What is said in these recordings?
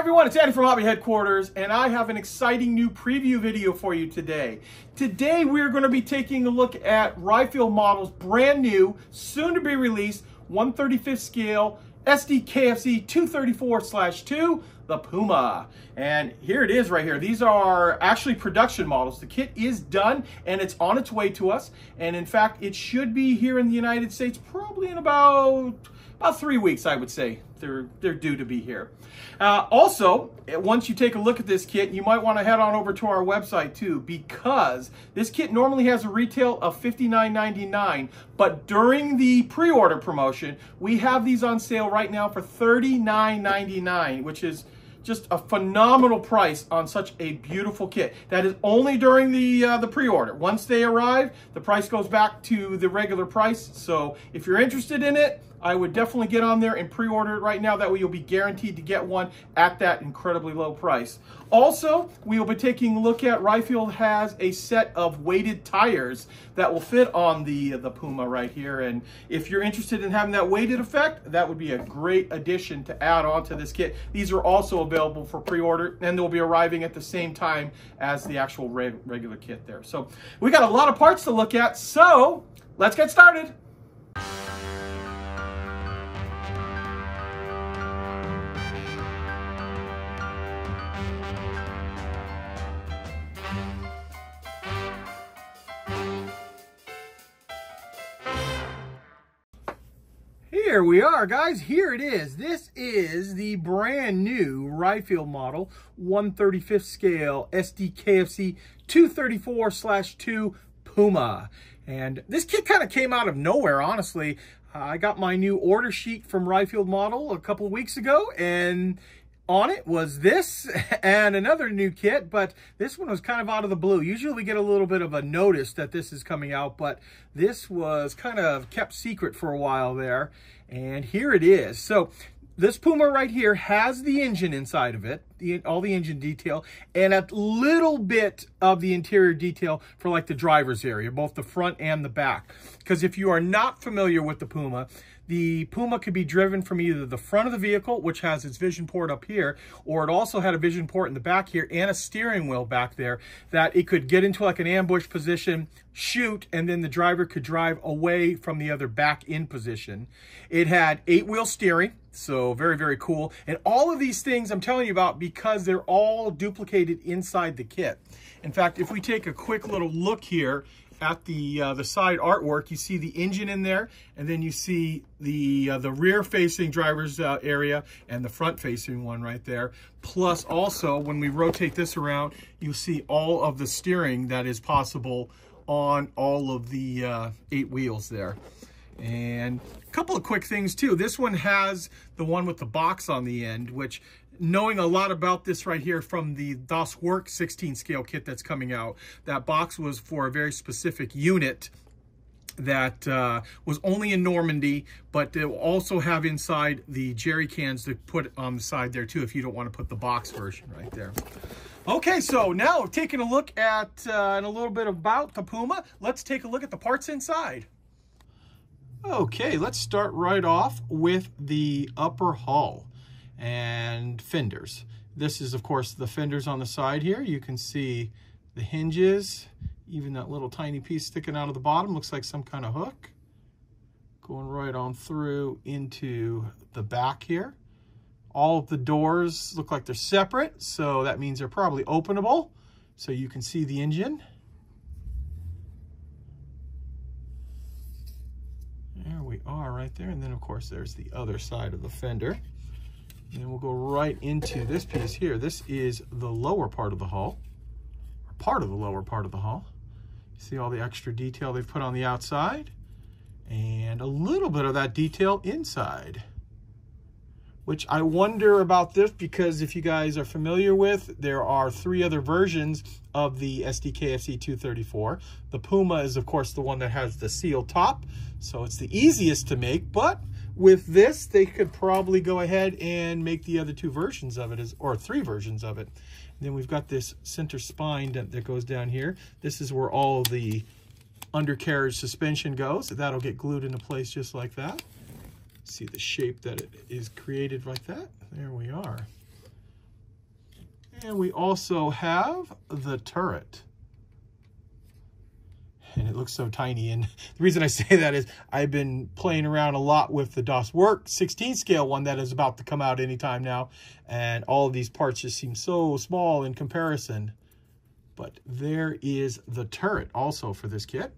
everyone, it's Andy from Hobby Headquarters, and I have an exciting new preview video for you today. Today we're going to be taking a look at Ryefield models, brand new, soon to be released, 1/35 scale, Sd.kfz.234/2, the Puma. And here it is right here. These are actually production models. The kit is done and it's on its way to us. And in fact, it should be here in the United States probably in about 3 weeks, I would say. They're due to be here. Also, once you take a look at this kit, you might want to head on over to our website too, because this kit normally has a retail of $59.99, but during the pre-order promotion, we have these on sale right now for $39.99, which is just a phenomenal price on such a beautiful kit. That is only during the pre-order. Once they arrive, the price goes back to the regular price. So if you're interested in it, I would definitely get on there and pre-order it right now. That way you'll be guaranteed to get one at that incredibly low price. Also, we will be taking a look at, Ryefield has a set of weighted tires that will fit on the Puma right here. And if you're interested in having that weighted effect, that would be a great addition to add on to this kit. These are also available for pre-order, and they'll be arriving at the same time as the actual regular kit there. So we got a lot of parts to look at, so let's get started. Here we are, guys. Here it is. This is the brand new Ryefield model, 1/35 scale, Sd.kfz.234/2 Puma. And this kit kind of came out of nowhere, honestly. I got my new order sheet from Ryefield model a couple of weeks ago, and on it was this and another new kit, but this one was kind of out of the blue. Usually we get a little bit of a notice that this is coming out, but this was kind of kept secret for a while there. And here it is. So this Puma right here has the engine inside of it, all the engine detail, and a little bit of the interior detail for like the driver's area, both the front and the back. Because if you are not familiar with the Puma could be driven from either the front of the vehicle, which has its vision port up here, or it also had a vision port in the back here and a steering wheel back there that it could get into like an ambush position, shoot, and then the driver could drive away from the other back in position. It had 8-wheel steering, so very, very cool. And all of these things I'm telling you about because they're all duplicated inside the kit. In fact, if we take a quick little look here at the side artwork, you see the engine in there, and then you see the rear-facing driver's area and the front-facing one right there. Plus, also, when we rotate this around, you'll see all of the steering that is possible on all of the 8 wheels there. And a couple of quick things too. This one has the one with the box on the end, which, knowing a lot about this right here from the Das Werk 16 scale kit that's coming out, that box was for a very specific unit that was only in Normandy, but they'll also have inside the jerry cans to put on the side there too if you don't want to put the box version right there. Okay, so now taking a look at and a little bit about the Puma, let's take a look at the parts inside. Okay, let's start right off with the upper hull and fenders. This is, of course, the fenders on the side here. You can see the hinges, even that little tiny piece sticking out of the bottom looks like some kind of hook going right on through into the back here. All of the doors look like they're separate, so that means they're probably openable, so you can see the engine. There we are right there. And then, of course, there's the other side of the fender. And then we'll go right into this piece here. This is the lower part of the hull, or part of the lower part of the hull. You see all the extra detail they've put on the outside and a little bit of that detail inside, which I wonder about this because if you guys are familiar with, there are 3 other versions of the Sd.kfz.234. The Puma is, of course, the one that has the seal top, so it's the easiest to make, but with this, they could probably go ahead and make the other 2 versions of it, or 3 versions of it. And then we've got this center spine that goes down here. This is where all of the undercarriage suspension goes. That'll get glued into place just like that. See the shape that it is created like that? There we are. And we also have the turret. And it looks so tiny. And the reason I say that is I've been playing around a lot with the Das Werk 16 scale one that is about to come out anytime now. And all of these parts just seem so small in comparison. But there is the turret also for this kit.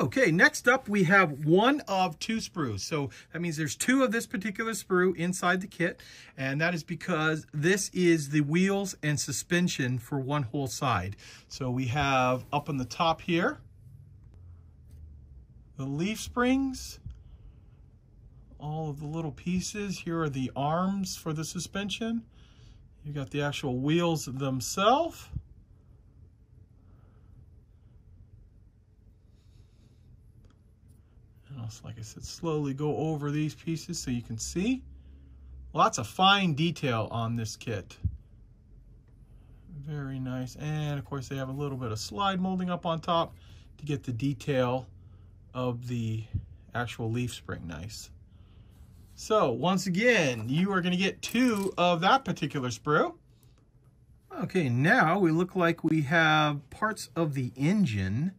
Okay, next up we have one of two sprues. So that means there's two of this particular sprue inside the kit, and that is because this is the wheels and suspension for one whole side. So we have up on the top here, the leaf springs, all of the little pieces. Here are the arms for the suspension. You got the actual wheels themselves. Like I said, slowly go over these pieces so you can see. Lots of fine detail on this kit. Very nice. And of course they have a little bit of slide molding up on top to get the detail of the actual leaf spring nice. So once again, you are going to get two of that particular sprue. Okay, now we look like we have parts of the engine.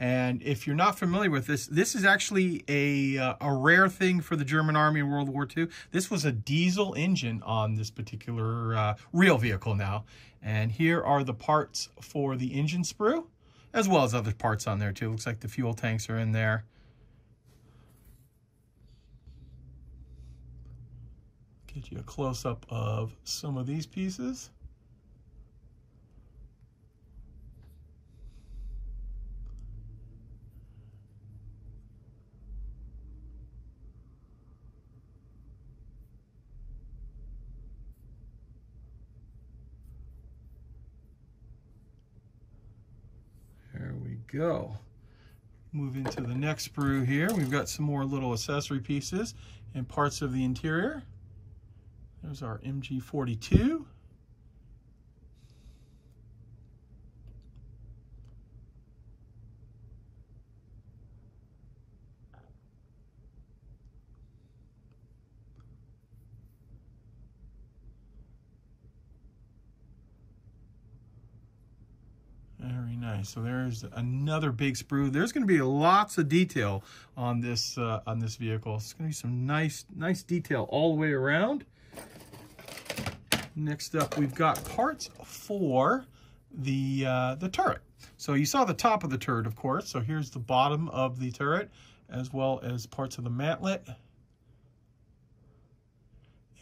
And if you're not familiar with this, this is actually a rare thing for the German Army in World War II. This was a diesel engine on this particular real vehicle now. And here are the parts for the engine sprue, as well as other parts on there too. Looks like the fuel tanks are in there. Get you a close-up of some of these pieces. There we go. Move into the next sprue here. We've got some more little accessory pieces and parts of the interior. There's our MG42. Very nice. So there's another big sprue. There's going to be lots of detail on this vehicle. It's going to be some nice detail all the way around. Next up, we've got parts for the turret. So you saw the top of the turret, of course. So here's the bottom of the turret, as well as parts of the mantlet.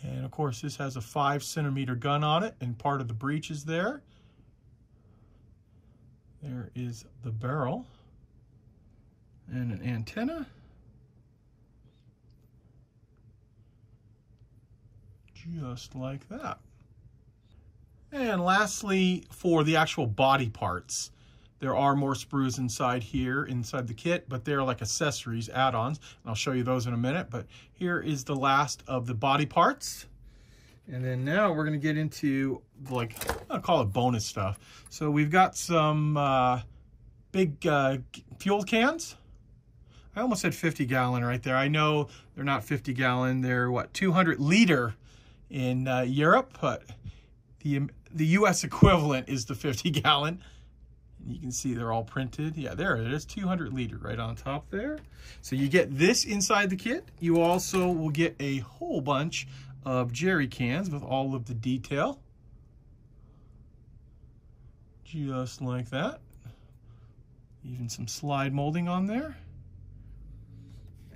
And of course, this has a 5-centimeter gun on it, and part of the breech is there. There is the barrel and an antenna. Just like that. And lastly, for the actual body parts, there are more sprues inside here, inside the kit, but they're like accessories, add-ons, and I'll show you those in a minute. But here is the last of the body parts. And then now we're going to get into, like, I'll call it bonus stuff. So we've got some big fuel cans. I almost said 50-gallon right there. I know they're not 50-gallon. They're, what, 200-liter in Europe, but the U.S. equivalent is the 50-gallon. And you can see they're all printed. Yeah, there it is, 200-liter right on top there. So you get this inside the kit. You also will get a whole bunch of jerry cans with all of the detail. Just like that. Even some slide molding on there.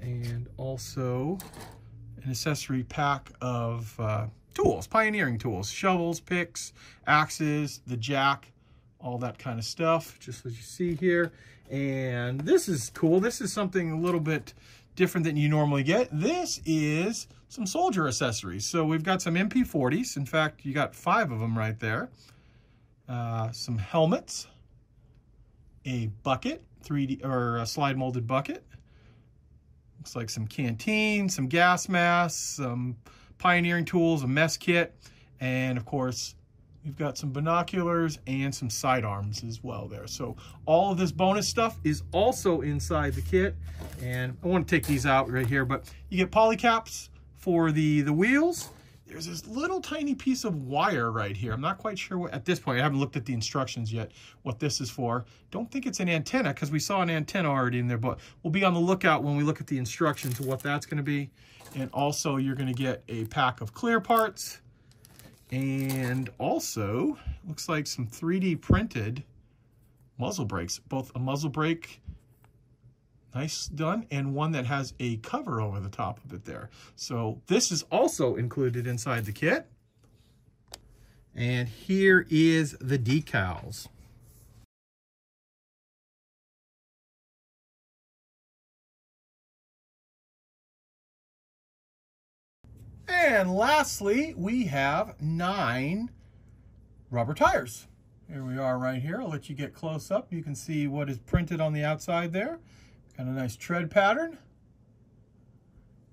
And also an accessory pack of tools, pioneering tools, shovels, picks, axes, the jack, all that kind of stuff, just as you see here. And this is cool. This is something a little bit different than you normally get. This is some soldier accessories. So we've got some MP40s. In fact, you got 5 of them right there. Some helmets, a bucket, 3D or a slide molded bucket. Looks like some canteen, some gas masks, some pioneering tools, a mess kit, and of course, we've got some binoculars and some sidearms as well there. So all of this bonus stuff is also inside the kit. And I want to take these out right here, but you get poly caps for the wheels, there's this little tiny piece of wire right here. I'm not quite sure what, at this point, I haven't looked at the instructions yet, what this is for. Don't think it's an antenna because we saw an antenna already in there, but we'll be on the lookout when we look at the instructions of what that's going to be. And also you're going to get a pack of clear parts, and also looks like some 3D printed muzzle brakes, both a muzzle brake, nice done, and one that has a cover over the top of it there. So this is also included inside the kit. And here is the decals. And lastly, we have 9 rubber tires. Here we are right here. I'll let you get close up. You can see what is printed on the outside there. Got a nice tread pattern.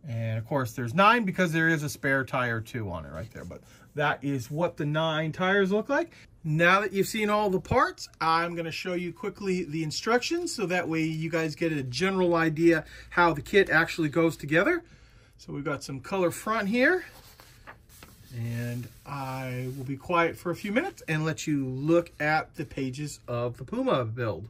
And of course there's 9 because there is a spare tire too on it right there. But that is what the 9 tires look like. Now that you've seen all the parts, I'm going to show you quickly the instructions so that way you guys get a general idea how the kit actually goes together. So we've got some color front here. And I will be quiet for a few minutes and let you look at the pages of the Puma build.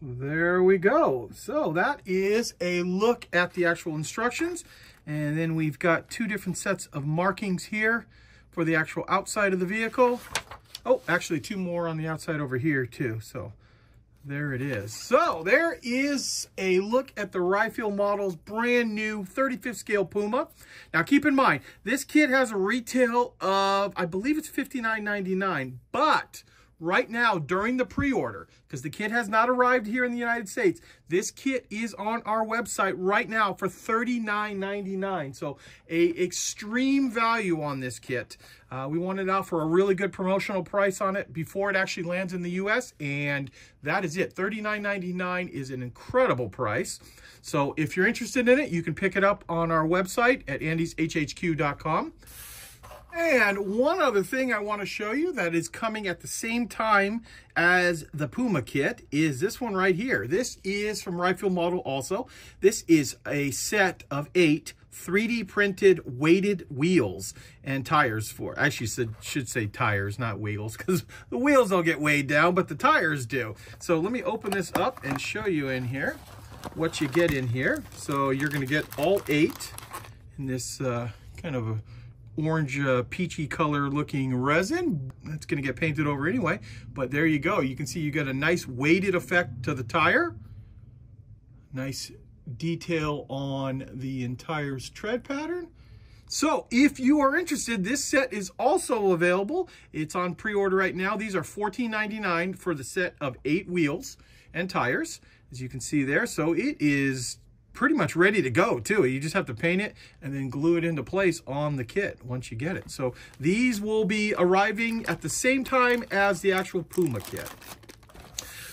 There we go. So that is a look at the actual instructions. And then we've got 2 different sets of markings here for the actual outside of the vehicle. Oh, actually 2 more on the outside over here too. So there it is. So there is a look at the Ryefield model's brand new 35th scale Puma. Now keep in mind, this kit has a retail of, I believe it's $59.99, but right now during the pre-order, because the kit has not arrived here in the United States, this kit is on our website right now for $39.99. So a extreme value on this kit. We wanted to offer a really good promotional price on it before it actually lands in the US, and that is it. $39.99 is an incredible price. So if you're interested in it, you can pick it up on our website at andyshhq.com. And one other thing I want to show you that is coming at the same time as the Puma kit is this one right here. This is from Ryefield model also. This is a set of 8 3D printed weighted wheels and tires for, actually should say tires, not wheels, because the wheels don't get weighed down, but the tires do. So let me open this up and show you in here what you get in here. So you're going to get all 8 in this kind of a orange peachy color looking resin. That's going to get painted over anyway, but there you go. You can see you get a nice weighted effect to the tire. Nice detail on the entire's tread pattern. So if you are interested, this set is also available. It's on pre-order right now. These are $14.99 for the set of 8 wheels and tires, as you can see there. So it is pretty much ready to go too. You just have to paint it and then glue it into place on the kit once you get it. So these will be arriving at the same time as the actual Puma kit.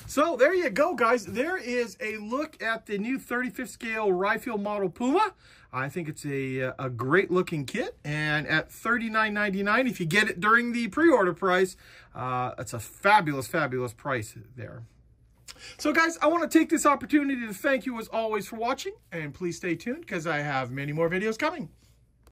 So there you go, guys. There is a look at the new 35th scale Ryefield model Puma. I think it's a great looking kit, and at $39.99, if you get it during the pre-order price, it's a fabulous, fabulous price there. So guys, I want to take this opportunity to thank you as always for watching, and please stay tuned because I have many more videos coming.